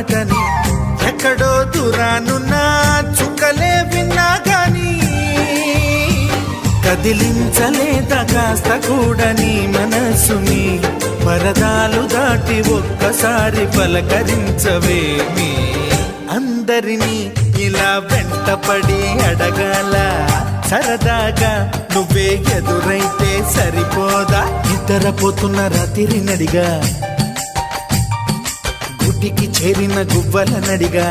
మాటని ఎక్కడో దూరానున్నా చుక్కలే విన్నా గాని కదిలించలేదా కాస్త కూడా నీ మనసుని పరదాలు దాటి ఒక్కసారి పలకరించవేమి అందరినీ ఇలా వెంటపడి అడగాల సరదాగా నువ్వే ఎదురైతే సరిపోదా నిద్రపోతున్న రాత్రి నడిగా గుడ్డికి చేరిన గువ్వల నడిగా